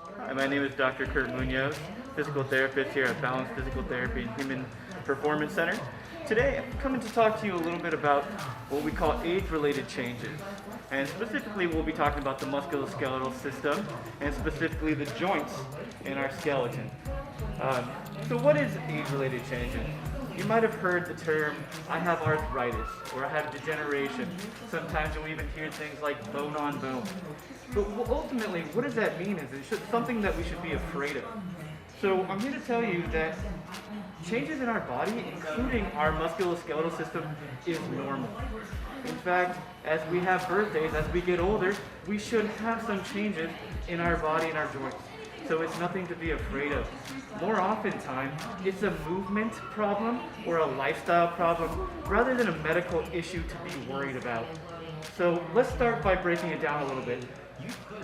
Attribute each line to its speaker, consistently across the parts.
Speaker 1: Hi, my name is Dr. Kurt MUNOZ, physical therapist here at Balance Physical Therapy and Human Performance Center. Today, I'm coming to talk to you a little bit about what we call age-related changes. And specifically, we'll be talking about the musculoskeletal system and specifically the joints in our skeleton. So what is age-related changes? You might have heard the term, I have arthritis, or I have degeneration. Sometimes you'll even hear things like bone on bone. But ultimately, what does that mean? Is it something that we should be afraid of? So I'm here to tell you that changes in our body, including our musculoskeletal system, is normal. In fact, as we have birthdays, as we get older, we should have some changes in our body and our joints. So it's nothing to be afraid of. More oftentimes, it's a movement problem or a lifestyle problem rather than a medical issue to be worried about. So let's start by breaking it down a little bit.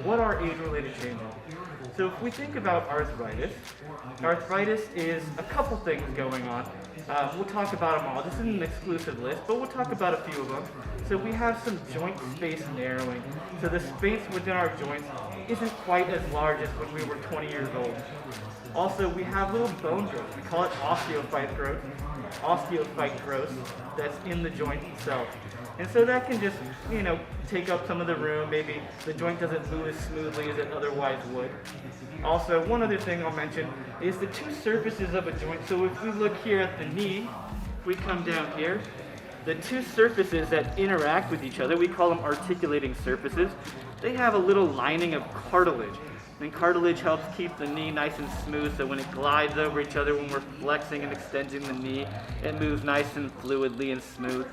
Speaker 1: What are age-related changes? So if we think about arthritis, arthritis is a couple things going on. We'll talk about them all. This isn't an exclusive list, but we'll talk about a few of them. So we have some joint space narrowing. So the space within our joints isn't quite as large as when we were 20 years old. Also, we have little bone growth. We call it osteophyte growth that's in the joint itself. And so that can just, take up some of the room. Maybe the joint doesn't move as smoothly as it otherwise would. Also, one other thing I'll mention is the two surfaces of a joint. So if we look here at the knee, if we come down here, the two surfaces that interact with each other, we call them articulating surfaces. They have a little lining of cartilage. And cartilage helps keep the knee nice and smooth, so when it glides over each other, when we're flexing and extending the knee, it moves nice and fluidly and smooth.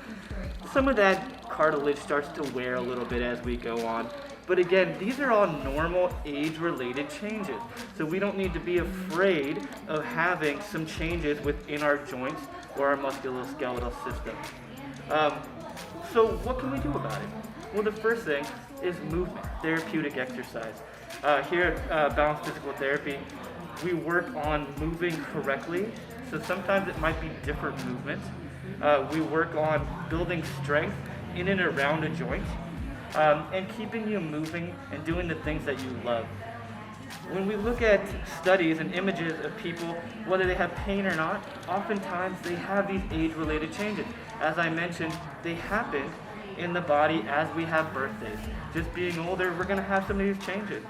Speaker 1: Some of that cartilage starts to wear a little bit as we go on. But again, these are all normal age-related changes. So we don't need to be afraid of having some changes within our joints or our musculoskeletal system. So what can we do about it? Well, the first thing is movement, therapeutic exercise. Here at Balance Physical Therapy, we work on moving correctly. So sometimes it might be different movements. We work on building strength in and around a joint and keeping you moving and doing the things that you love. When we look at studies and images of people, whether they have pain or not, oftentimes they have these age-related changes. As I mentioned, they happen in the body as we have birthdays. Just being older, we're going to have some of these changes.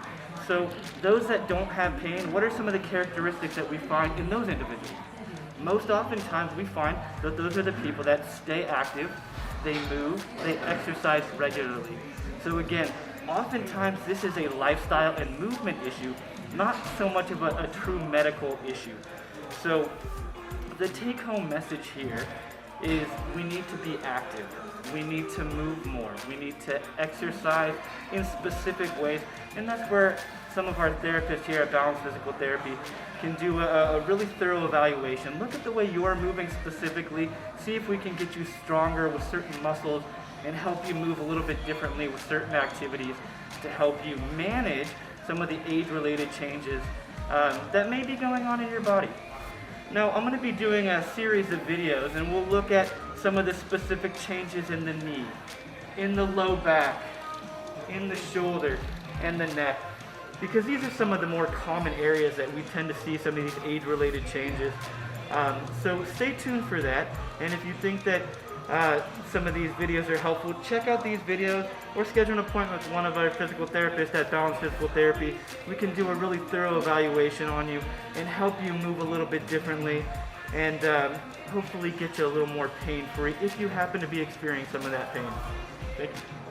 Speaker 1: So those that don't have pain, what are some of the characteristics that we find in those individuals? Most oftentimes we find that those are the people that stay active, they move, they exercise regularly. So again, oftentimes this is a lifestyle and movement issue, not so much of a true medical issue. So the take-home message here is we need to be active. We need to move more. We need to exercise in specific ways. And that's where some of our therapists here at Balance Physical Therapy can do a really thorough evaluation. Look at the way you are moving specifically. See if we can get you stronger with certain muscles and help you move a little bit differently with certain activities to help you manage some of the age-related changes that may be going on in your body. Now, I'm going to be doing a series of videos, and we'll look at some of the specific changes in the knee, in the low back, in the shoulder, and the neck, because these are some of the more common areas that we tend to see some of these age-related changes. So stay tuned for that, and if you think that some of these videos are helpful, check out these videos or schedule an appointment with one of our physical therapists at Balance Physical Therapy. We can do a really thorough evaluation on you and help you move a little bit differently and hopefully get you a little more pain-free if you happen to be experiencing some of that pain. Thank you.